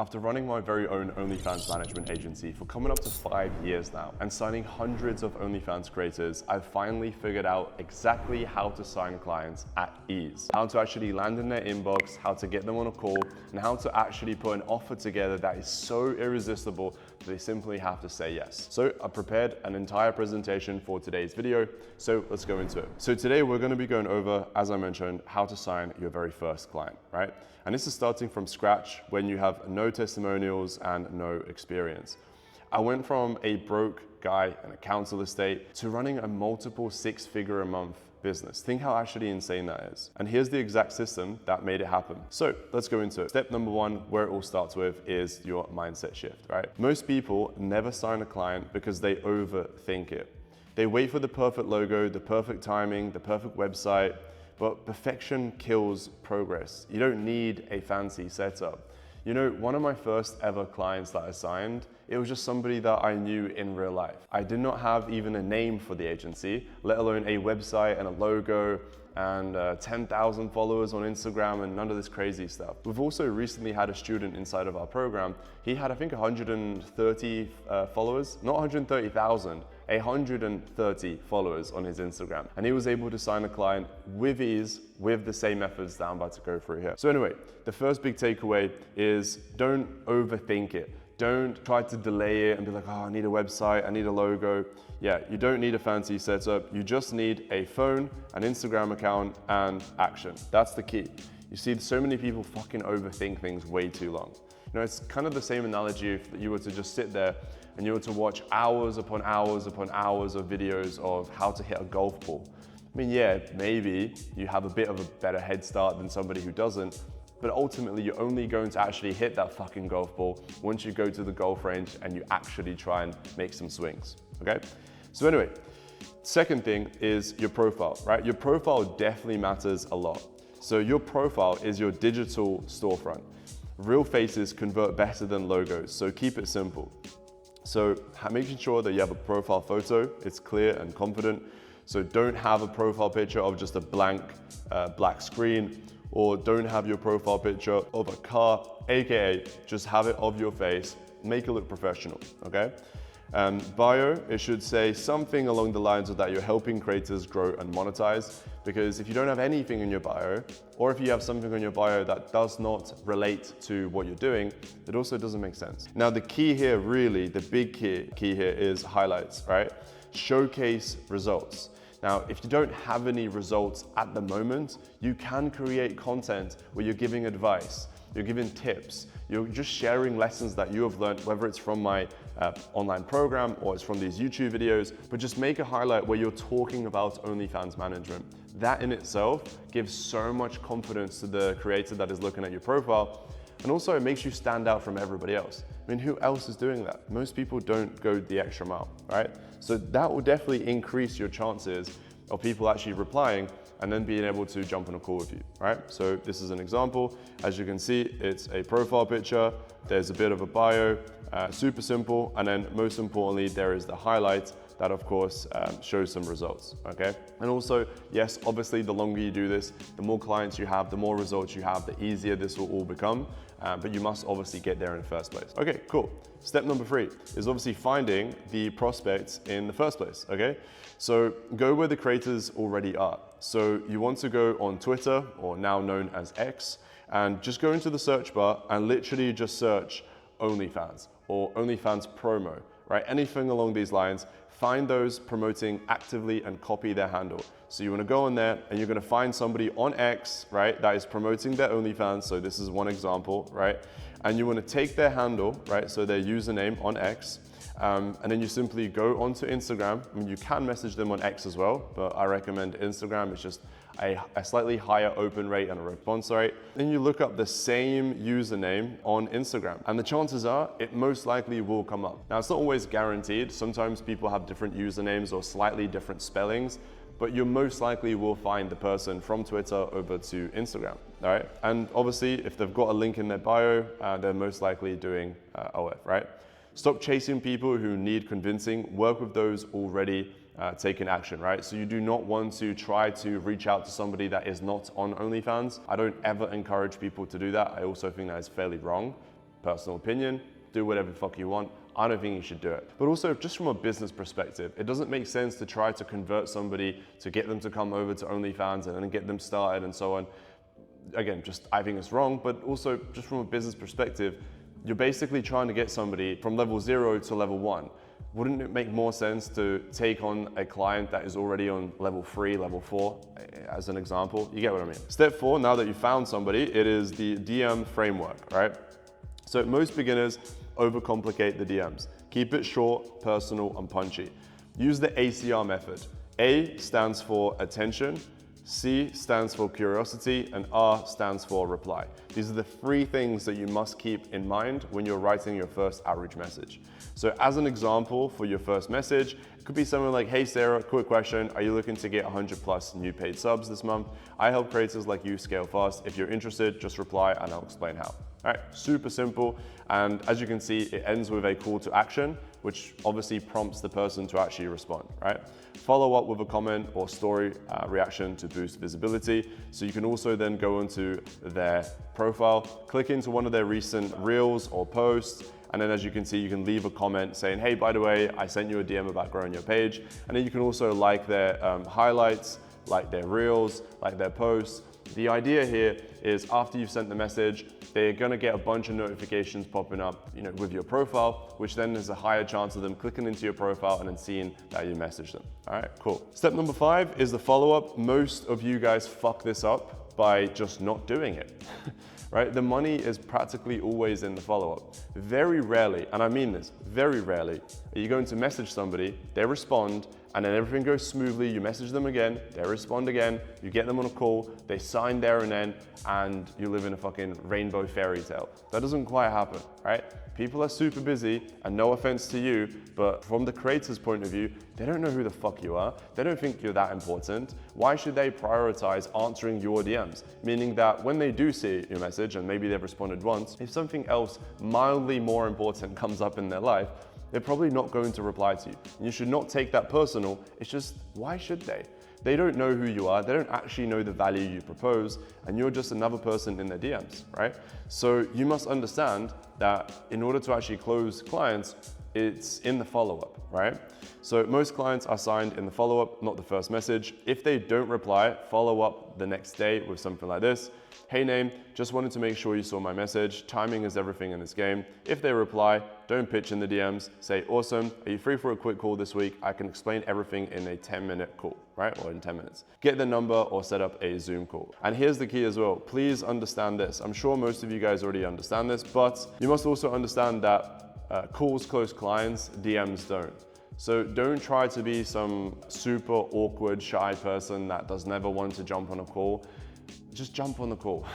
After running my very own OnlyFans management agency for coming up to 5 years now and signing hundreds of OnlyFans creators, I've finally figured out exactly how to sign clients at ease. How to actually land in their inbox, how to get them on a call, and how to actually put an offer together that is so irresistible that they simply have to say yes. So I prepared an entire presentation for today's video, so let's go into it. So today we're going to be going over, as I mentioned, how to sign your very first client, right? And this is starting from scratch when you have no testimonials and no experience. I went from a broke guy in a council estate to running a multiple six-figure a month business. Think how actually insane that is. And here's the exact system that made it happen. So let's go into it. Step number one, where it all starts with, is your mindset shift, right? Most people never sign a client because they overthink it. They wait for the perfect logo, the perfect timing, the perfect website, but perfection kills progress. You don't need a fancy setup. You know, one of my first ever clients that I signed, it was just somebody that I knew in real life. I did not have even a name for the agency, let alone a website and a logo and 10,000 followers on Instagram and none of this crazy stuff. We've also recently had a student inside of our program. He had, I think, 130 followers, not 130,000, 130 followers on his Instagram. And he was able to sign a client with ease with the same methods that I'm about to go through here. So anyway, the first big takeaway is don't overthink it. Don't try to delay it and be like, oh, I need a website, I need a logo. Yeah, you don't need a fancy setup. You just need a phone, an Instagram account, and action. That's the key. You see, so many people fucking overthink things way too long. You know, it's kind of the same analogy if you were to just sit there and you were to watch hours upon hours upon hours of videos of how to hit a golf ball. I mean, yeah, maybe you have a bit of a better head start than somebody who doesn't, but ultimately you're only going to actually hit that fucking golf ball once you go to the golf range and you actually try and make some swings, okay? So anyway, second thing is your profile, right? Your profile definitely matters a lot. So your profile is your digital storefront. Real faces convert better than logos, so keep it simple. So making sure that you have a profile photo, it's clear and confident. So don't have a profile picture of just a blank black screen, or don't have your profile picture of a car, AKA just have it of your face, make it look professional, okay? Bio, it should say something along the lines of that you're helping creators grow and monetize, because if you don't have anything in your bio, or if you have something in your bio that does not relate to what you're doing, it also doesn't make sense. Now the key here, really, the big key here is highlights, right? Showcase results. Now, if you don't have any results at the moment, you can create content where you're giving advice, you're giving tips, you're just sharing lessons that you have learned, whether it's from my online program or it's from these YouTube videos, but just make a highlight where you're talking about OnlyFans management. That in itself gives so much confidence to the creator that is looking at your profile. And also it makes you stand out from everybody else. I mean, who else is doing that? Most people don't go the extra mile, right? So that will definitely increase your chances of people actually replying and then being able to jump on a call with you, right? So this is an example. As you can see, it's a profile picture. There's a bit of a bio, super simple. And then most importantly, there is the highlight that of course shows some results, okay? And also, yes, obviously the longer you do this, the more clients you have, the more results you have, the easier this will all become, but you must obviously get there in the first place. Okay, cool. Step number 3 is obviously finding the prospects in the first place, okay? So go where the creators already are. So you want to go on Twitter, or now known as X, and just go into the search bar and literally just search OnlyFans or OnlyFans promo, right? Anything along these lines. Find those promoting actively and copy their handle. So you wanna go on there and you're gonna find somebody on X, right, that is promoting their OnlyFans. So this is one example, right? And you wanna take their handle, right, so their username on X, and then you simply go onto Instagram. I mean, you can message them on X as well, but I recommend Instagram. It's just a slightly higher open rate and a response rate. Then you look up the same username on Instagram, and the chances are it most likely will come up. Now, it's not always guaranteed. Sometimes people have different usernames or slightly different spellings, but you most likely will find the person from Twitter over to Instagram, all right? And obviously, if they've got a link in their bio, they're most likely doing OF, right? Stop chasing people who need convincing. Work with those already taking action, right? So you do not want to try to reach out to somebody that is not on OnlyFans. I don't ever encourage people to do that. I also think that is fairly wrong. Personal opinion, do whatever the fuck you want. I don't think you should do it. But also, just from a business perspective, it doesn't make sense to try to convert somebody to get them to come over to OnlyFans and then get them started and so on. Again, I think it's wrong, but also just from a business perspective, you're basically trying to get somebody from level 0 to level 1. Wouldn't it make more sense to take on a client that is already on level 3, level 4, as an example? You get what I mean. Step 4, now that you've found somebody, it is the DM framework, right? So most beginners overcomplicate the DMs. Keep it short, personal, and punchy. Use the ACR method. A stands for attention, C stands for curiosity, and R stands for reply. These are the 3 things that you must keep in mind when you're writing your first outreach message. So as an example for your first message, it could be something like, hey Sarah, quick question, are you looking to get 100 plus new paid subs this month? I help creators like you scale fast. If you're interested, just reply and I'll explain how. All right, super simple. And as you can see, it ends with a call to action, which obviously prompts the person to actually respond, right? Follow up with a comment or story reaction to boost visibility. So you can also then go into their profile, click into one of their recent reels or posts, and then as you can see, you can leave a comment saying, hey, by the way, I sent you a DM about growing your page. And then you can also like their highlights, like their reels, like their posts. The idea here is after you've sent the message, they're gonna get a bunch of notifications popping up, with your profile, which then is a higher chance of them clicking into your profile and then seeing that you messaged them. All right, cool. Step number 5 is the follow-up. Most of you guys fuck this up by just not doing it, right? The money is practically always in the follow-up. Very rarely, and I mean this, very rarely, are you going to message somebody, they respond, and then everything goes smoothly, you message them again, they respond again, you get them on a call, they sign there and then, and you live in a fucking rainbow fairy tale. That doesn't quite happen, right? People are super busy, and no offense to you, but from the creator's point of view, they don't know who the fuck you are. They don't think you're that important. Why should they prioritize answering your DMs? Meaning that when they do see your message, and maybe they've responded once, if something else mildly more important comes up in their life, they're probably not going to reply to you. And you should not take that personal. It's just, why should they? They don't know who you are. They don't actually know the value you propose, and you're just another person in their DMs, right? So you must understand that in order to actually close clients, it's in the follow-up, right? So most clients are signed in the follow-up, not the first message. If they don't reply, follow up the next day with something like this. Hey name, just wanted to make sure you saw my message. Timing is everything in this game. If they reply, don't pitch in the DMs. Say, awesome, are you free for a quick call this week? I can explain everything in a 10-minute call, right? Or in 10 minutes. Get the number or set up a Zoom call. And here's the key as well. Please understand this. I'm sure most of you guys already understand this, but you must also understand that calls close clients, DMs don't. So don't try to be some super awkward, shy person that does never want to jump on a call. Just jump on the call.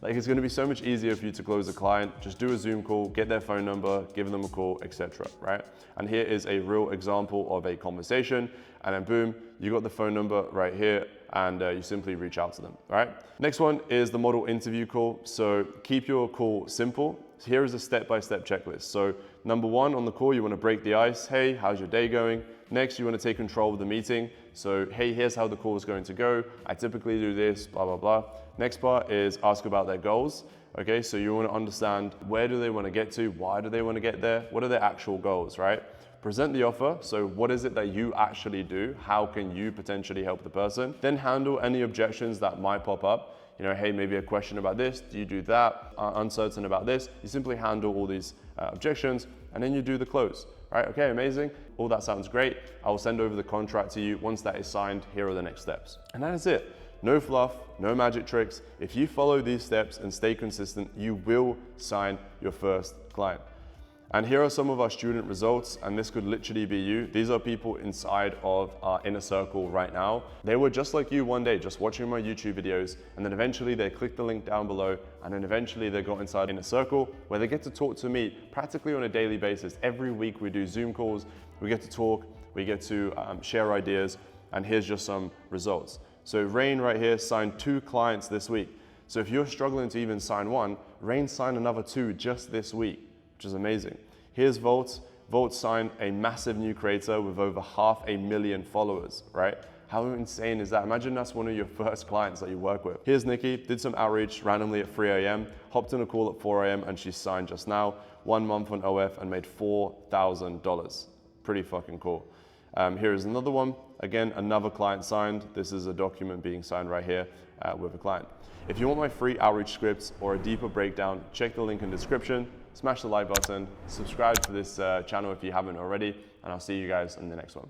Like, it's gonna be so much easier for you to close a client. Just do a Zoom call, get their phone number, give them a call, etc., right? And here is a real example of a conversation, and then boom, you got the phone number right here, and you simply reach out to them, right? Next one is the model interview call. So keep your call simple. Here is a step-by-step checklist. So number 1 on the call, you wanna break the ice. Hey, how's your day going? Next, you wanna take control of the meeting. So, hey, here's how the call is going to go. I typically do this, blah, blah, blah. Next part is ask about their goals. Okay, so you wanna understand where do they wanna get to? Why do they wanna get there? What are their actual goals, right? Present the offer. So what is it that you actually do? How can you potentially help the person? Then handle any objections that might pop up. Hey, maybe a question about this, do you do that? Uncertain about this. You simply handle all these objections, and then you do the close, right? Okay, amazing. All that sounds great. I will send over the contract to you. Once that is signed, here are the next steps. And that is it. No fluff, no magic tricks. If you follow these steps and stay consistent, you will sign your first client. And here are some of our student results, and this could literally be you. These are people inside of our inner circle right now. They were just like you one day, just watching my YouTube videos, and then eventually they clicked the link down below, and then eventually they got inside inner circle where they get to talk to me practically on a daily basis. Every week we do Zoom calls, we get to talk, we get to share ideas, and here's just some results. So Rain right here signed 2 clients this week. So if you're struggling to even sign one, Rain signed another 2 just this week, which is amazing. Here's Volt. Volt signed a massive new creator with over 500,000 followers, right? How insane is that? Imagine that's one of your first clients that you work with. Here's Nikki, did some outreach randomly at 3 a.m., hopped on a call at 4 a.m. and she's signed just now, 1 month on OF and made $4,000. Pretty fucking cool. Here is another one. Again, another client signed. This is a document being signed right here with a client. If you want my free outreach scripts or a deeper breakdown, check the link in the description, smash the like button, subscribe to this channel if you haven't already, and I'll see you guys in the next one.